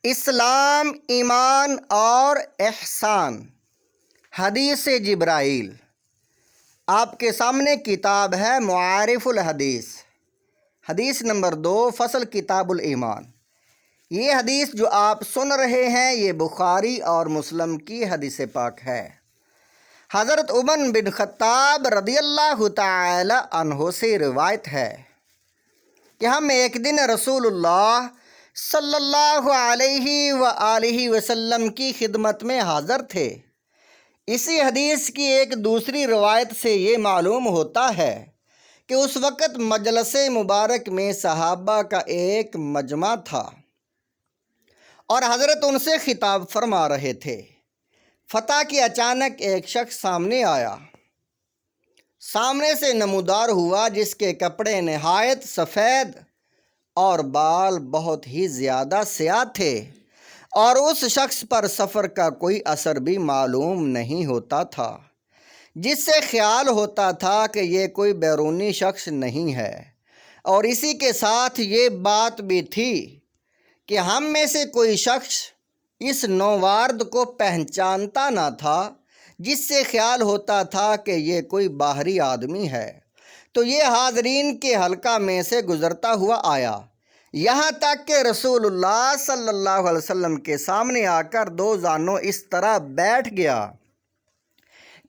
اسلام، ایمان اور احسان۔ حدیث جبرائیل۔ آپ کے سامنے کتاب ہے معارف الحدیث، حدیث نمبر 2، فصل کتاب الایمان۔ یہ حدیث جو آپ سن رہے ہیں یہ بخاری اور مسلم کی حدیث پاک ہے۔ حضرت عمر بن خطاب رضی اللہ تعالی عنہ سے روایت ہے کہ ہم ایک دن رسول اللہ صلی اللہ علیہ وآلہ وسلم کی خدمت میں حاضر تھے۔ اسی حدیث کی ایک دوسری روایت سے یہ معلوم ہوتا ہے کہ اس وقت مجلس مبارک میں صحابہ کا ایک مجمع تھا اور حضرت ان سے خطاب فرما رہے تھے۔ فتح کہ اچانک ایک شخص سامنے آیا، سامنے سے نمودار ہوا، جس کے کپڑے نہایت سفید اور بال بہت ہی زیادہ سیاہ تھے، اور اس شخص پر سفر کا کوئی اثر بھی معلوم نہیں ہوتا تھا، جس سے خیال ہوتا تھا کہ یہ کوئی بیرونی شخص نہیں ہے۔ اور اسی کے ساتھ یہ بات بھی تھی کہ ہم میں سے کوئی شخص اس نوارد کو پہچانتا نہ تھا، جس سے خیال ہوتا تھا کہ یہ کوئی باہری آدمی ہے۔ تو یہ حاضرین کے حلقہ میں سے گزرتا ہوا آیا، یہاں تک کہ رسول اللہ صلی اللہ علیہ وسلم کے سامنے آ کر دو زانوں اس طرح بیٹھ گیا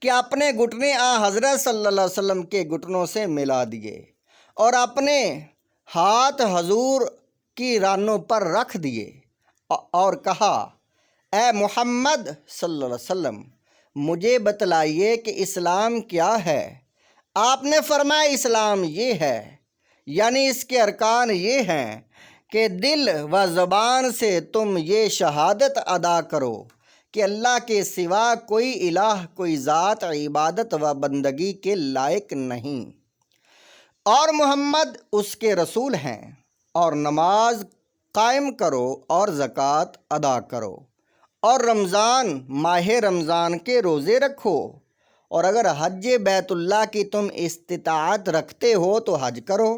کہ اپنے گھٹنے حضرت صلی اللہ علیہ وسلم کے گھٹنوں سے ملا دیے اور اپنے ہاتھ حضور کی رانوں پر رکھ دیے اور کہا، اے محمد صلی اللہ علیہ وسلم، مجھے بتلائیے کہ اسلام کیا ہے؟ آپ نے فرمایا، اسلام یہ ہے، یعنی اس کے ارکان یہ ہیں کہ دل و زبان سے تم یہ شہادت ادا کرو کہ اللہ کے سوا کوئی الہ، کوئی ذات عبادت و بندگی کے لائق نہیں، اور محمد اس کے رسول ہیں، اور نماز قائم کرو اور زکوٰۃ ادا کرو، اور رمضان، ماہ رمضان کے روزے رکھو، اور اگر حج بیت اللہ کی تم استطاعت رکھتے ہو تو حج کرو۔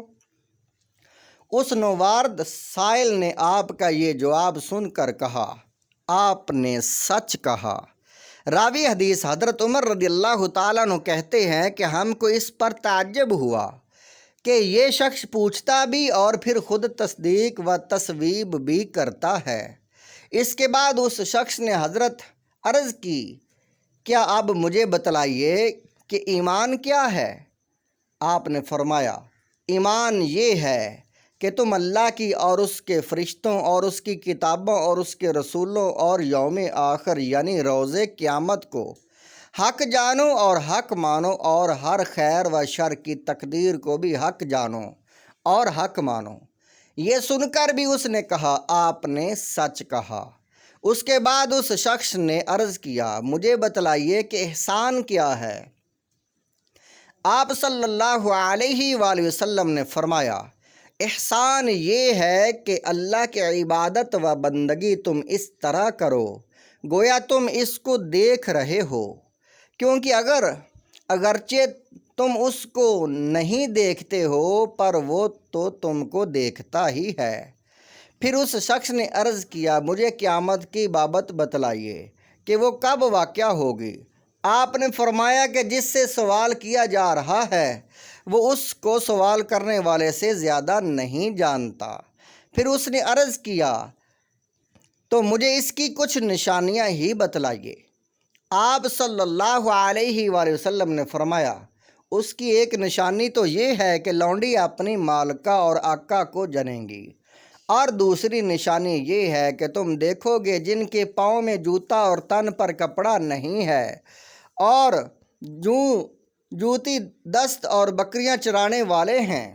اس نوارد سائل نے آپ کا یہ جواب سن کر کہا، آپ نے سچ کہا۔ راوی حدیث حضرت عمر رضی اللہ تعالیٰ عنہ کہتے ہیں کہ ہم کو اس پر تعجب ہوا کہ یہ شخص پوچھتا بھی اور پھر خود تصدیق و تصویب بھی کرتا ہے۔ اس کے بعد اس شخص نے حضرت عرض کی، کیا اب مجھے بتلائیے کہ ایمان کیا ہے؟ آپ نے فرمایا، ایمان یہ ہے کہ تم اللہ کی اور اس کے فرشتوں اور اس کی کتابوں اور اس کے رسولوں اور یوم آخر یعنی روز قیامت کو حق جانو اور حق مانو، اور ہر خیر و شر کی تقدیر کو بھی حق جانو اور حق مانو۔ یہ سن کر بھی اس نے کہا، آپ نے سچ کہا۔ اس کے بعد اس شخص نے عرض کیا، مجھے بتلائیے کہ احسان کیا ہے؟ آپ صلی اللہ علیہ وآلہ وسلم نے فرمایا، احسان یہ ہے کہ اللہ کی عبادت و بندگی تم اس طرح کرو گویا تم اس کو دیکھ رہے ہو، کیونکہ اگرچہ تم اس کو نہیں دیکھتے ہو پر وہ تو تم کو دیکھتا ہی ہے۔ پھر اس شخص نے عرض کیا، مجھے قیامت کی بابت بتلائیے کہ وہ کب واقع ہوگی؟ آپ نے فرمایا کہ جس سے سوال کیا جا رہا ہے وہ اس کو سوال کرنے والے سے زیادہ نہیں جانتا۔ پھر اس نے عرض کیا، تو مجھے اس کی کچھ نشانیاں ہی بتلائیے۔ آپ صلی اللہ علیہ وآلہ وسلم نے فرمایا، اس کی ایک نشانی تو یہ ہے کہ لونڈی اپنی مالکہ اور آقا کو جنیں گی، اور دوسری نشانی یہ ہے کہ تم دیکھو گے جن کے پاؤں میں جوتا اور تن پر کپڑا نہیں ہے، اور جوتی دست اور بکریاں چرانے والے ہیں،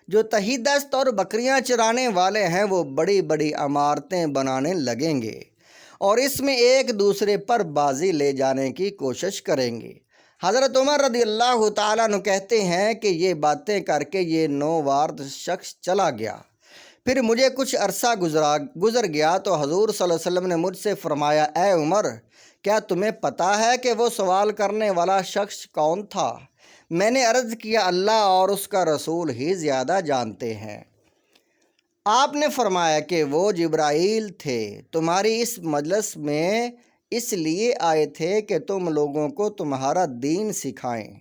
جو تہی دست اور بکریاں چرانے والے ہیں وہ بڑی بڑی عمارتیں بنانے لگیں گے اور اس میں ایک دوسرے پر بازی لے جانے کی کوشش کریں گے۔ حضرت عمر رضی اللہ تعالیٰ عنہ کہتے ہیں کہ یہ باتیں کر کے یہ نووارد شخص چلا گیا۔ پھر مجھے کچھ عرصہ گزر گیا تو حضور صلی اللہ علیہ وسلم نے مجھ سے فرمایا، اے عمر، کیا تمہیں پتہ ہے کہ وہ سوال کرنے والا شخص کون تھا؟ میں نے عرض کیا، اللہ اور اس کا رسول ہی زیادہ جانتے ہیں۔ آپ نے فرمایا کہ وہ جبرائیل تھے، تمہاری اس مجلس میں اس لیے آئے تھے کہ تم لوگوں کو تمہارا دین سکھائیں۔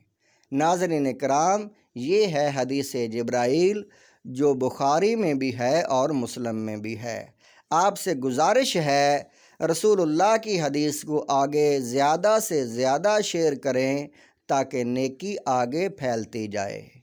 ناظرین کرام، یہ ہے حدیث جبرائیل جو بخاری میں بھی ہے اور مسلم میں بھی ہے۔ آپ سے گزارش ہے رسول اللہ کی حدیث کو آگے زیادہ سے زیادہ شیئر کریں تاکہ نیکی آگے پھیلتی جائے۔